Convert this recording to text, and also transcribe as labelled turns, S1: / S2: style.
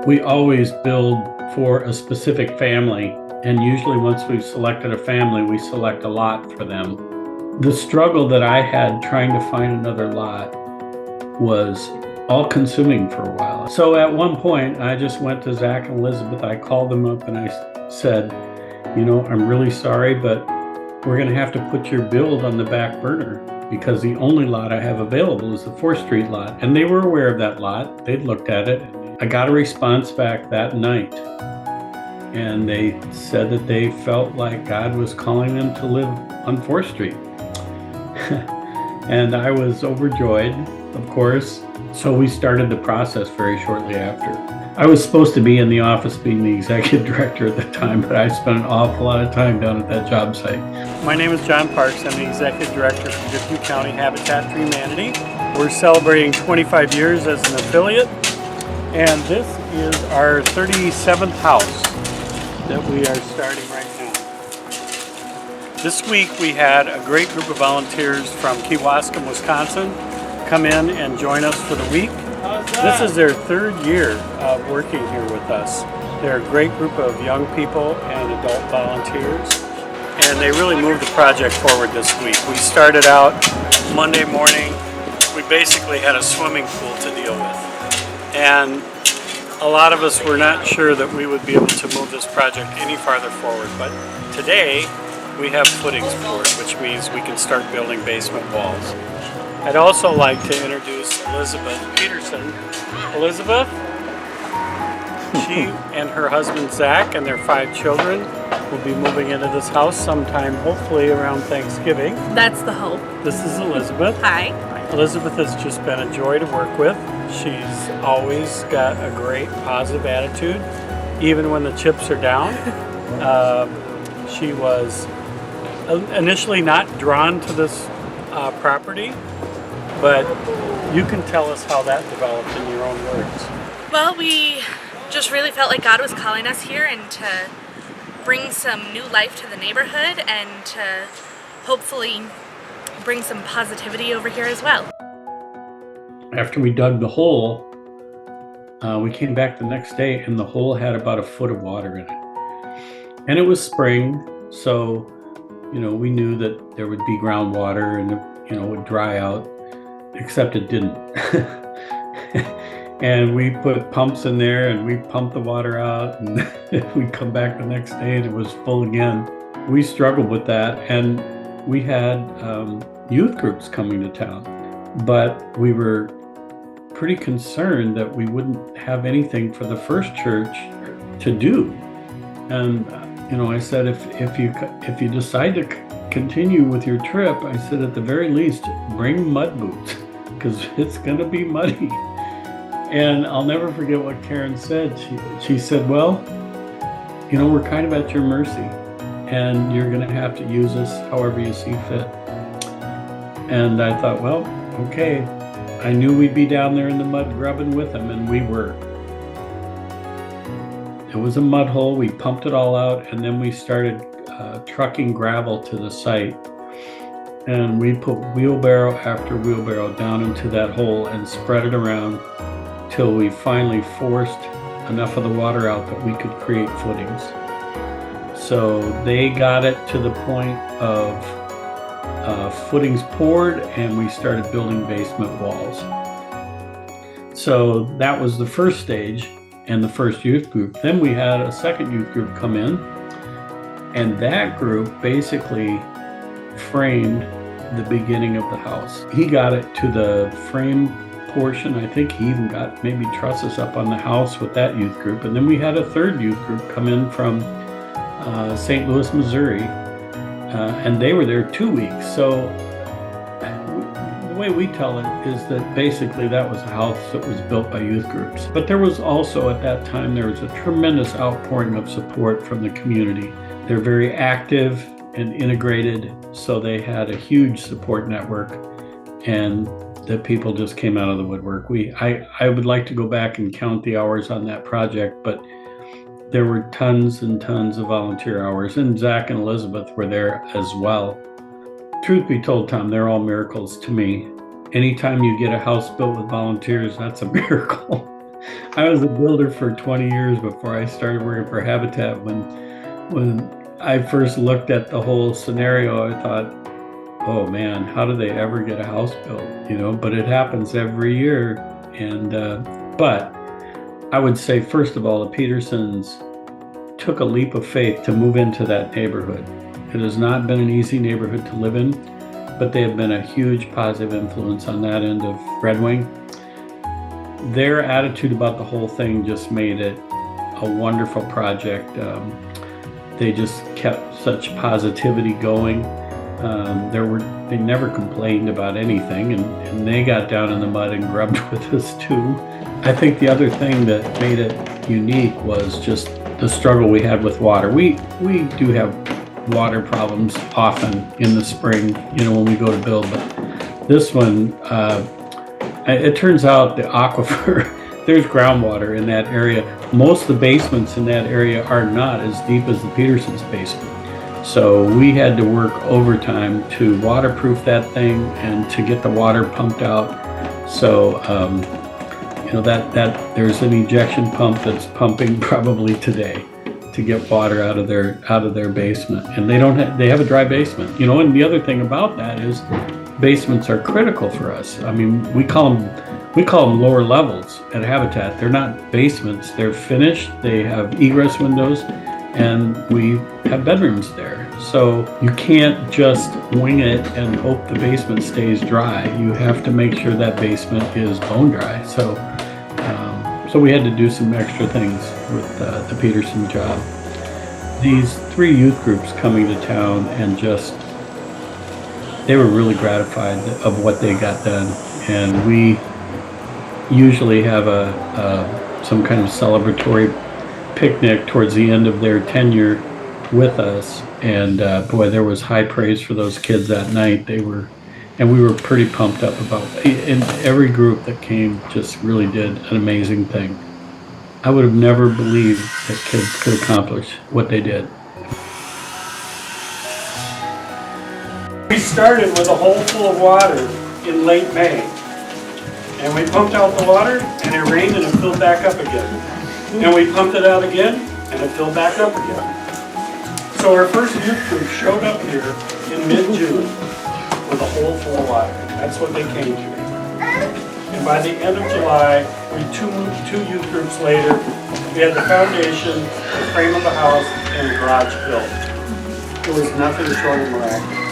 S1: We always build for a specific family, and usually once we've selected a family, we select a lot for them. The struggle that I had trying to find another lot was all-consuming for a while. So at one point, I just went to Zach and Elizabeth. I called them up and I said, I'm really sorry, but we're going to have to put your build on the back burner because the only lot I have available is the 4th Street lot. And they were aware of that lot. They'd looked at it. I got a response back that night, and they said that they felt like God was calling them to live on 4th Street. And I was overjoyed, of course. So we started the process very shortly after. I was supposed to be in the office being the executive director at the time, but I spent an awful lot of time down at that job site.
S2: My name is John Parks. I'm the executive director for Goodhue County Habitat for Humanity. We're celebrating 25 years as an affiliate, and this is our 37th house that we are starting right now. This week we had a great group of volunteers from Kewaskum, Wisconsin come in and join us for the week. This is their 3rd year of working here with us. They're a great group of young people and adult volunteers, and they really moved the project forward this week. We started out Monday morning. We basically had a swimming pool to deal with, and a lot of us were not sure that we would be able to move this project any farther forward, but today we have footings poured, which means we can start building basement walls. I'd also like to introduce Elizabeth Peterson. Elizabeth, she and her husband Zach and their 5 children will be moving into this house sometime, hopefully around Thanksgiving.
S3: That's the hope.
S2: This is Elizabeth.
S3: Hi.
S2: Elizabeth has just been a joy to work with. She's always got a great positive attitude, even when the chips are down. She was initially not drawn to this property, but you can tell us how that developed in your own words.
S3: Well, we just really felt like God was calling us here and to bring some new life to the neighborhood and to hopefully bring some positivity over here as well.
S1: After we dug the hole, we came back the next day and the hole had about a foot of water in it. And it was spring, so we knew that there would be groundwater and it would dry out, except it didn't. And we put pumps in there and we pumped the water out, and we'd come back the next day and it was full again. We struggled with that, and we had youth groups coming to town, but we were pretty concerned that we wouldn't have anything for the first church to do. And I said, if you decide to continue with your trip, I said, at the very least, bring mud boots, because it's going to be muddy. And I'll never forget what Karen said. She said, well, we're kind of at your mercy, and you're going to have to use us however you see fit. And I thought, well, okay. I knew we'd be down there in the mud grubbing with them, and we were. It was a mud hole. We pumped it all out, and then we started trucking gravel to the site. And we put wheelbarrow after wheelbarrow down into that hole and spread it around till we finally forced enough of the water out that we could create footings. So they got it to the point of footings poured, and we started building basement walls. So that was the first stage and the first youth group. Then we had a second youth group come in, and that group basically framed the beginning of the house. He got it to the frame portion. I think he even got maybe trusses up on the house with that youth group. And then we had a third youth group come in from St. Louis, Missouri, and they were there 2 weeks. So the way we tell it is that basically that was a house that was built by youth groups. But there was also, at that time, there was a tremendous outpouring of support from the community. They're very active and integrated, so they had a huge support network, and the people just came out of the woodwork. I would like to go back and count the hours on that project, but there were tons and tons of volunteer hours, and Zach and Elizabeth were there as well. Truth be told, Tom, they're all miracles to me. Anytime you get a house built with volunteers, that's a miracle. I was a builder for 20 years before I started working for Habitat. When I first looked at the whole scenario, I thought, oh man, how do they ever get a house built? But it happens every year. And but I would say, first of all, the Petersons took a leap of faith to move into that neighborhood. It has not been an easy neighborhood to live in, but they have been a huge positive influence on that end of Red Wing. Their attitude about the whole thing just made it a wonderful project. They just kept such positivity going. They never complained about anything, and they got down in the mud and grubbed with us too. I think the other thing that made it unique was just the struggle we had with water. We do have water problems often in the spring, when we go to build, but this one, it turns out the aquifer, there's groundwater in that area. Most of the basements in that area are not as deep as the Petersons' basement. So we had to work overtime to waterproof that thing and to get the water pumped out. So, that there's an ejection pump that's pumping probably today to get water out of their basement. And they have a dry basement. And the other thing about that is basements are critical for us. I mean, we call them lower levels at Habitat. They're not basements. They're finished. They have egress windows, and we have bedrooms there. So you can't just wing it and hope the basement stays dry. You have to make sure that basement is bone dry. So we had to do some extra things with the Peterson job. These 3 youth groups coming to town and they were really gratified of what they got done. And we usually have some kind of celebratory picnic towards the end of their tenure with us. And boy, there was high praise for those kids that night. And we were pretty pumped up and every group that came just really did an amazing thing. I would have never believed that kids could accomplish what they did.
S2: We started with a hole full of water in late May. And we pumped out the water, and it rained and it filled back up again. And we pumped it out again, and it filled back up again. So our first youth group showed up here in mid-June with a hole full of water. That's what they came to. And by the end of July, two youth groups later, we had the foundation, the frame of the house, and the garage built. It was nothing short of miraculous.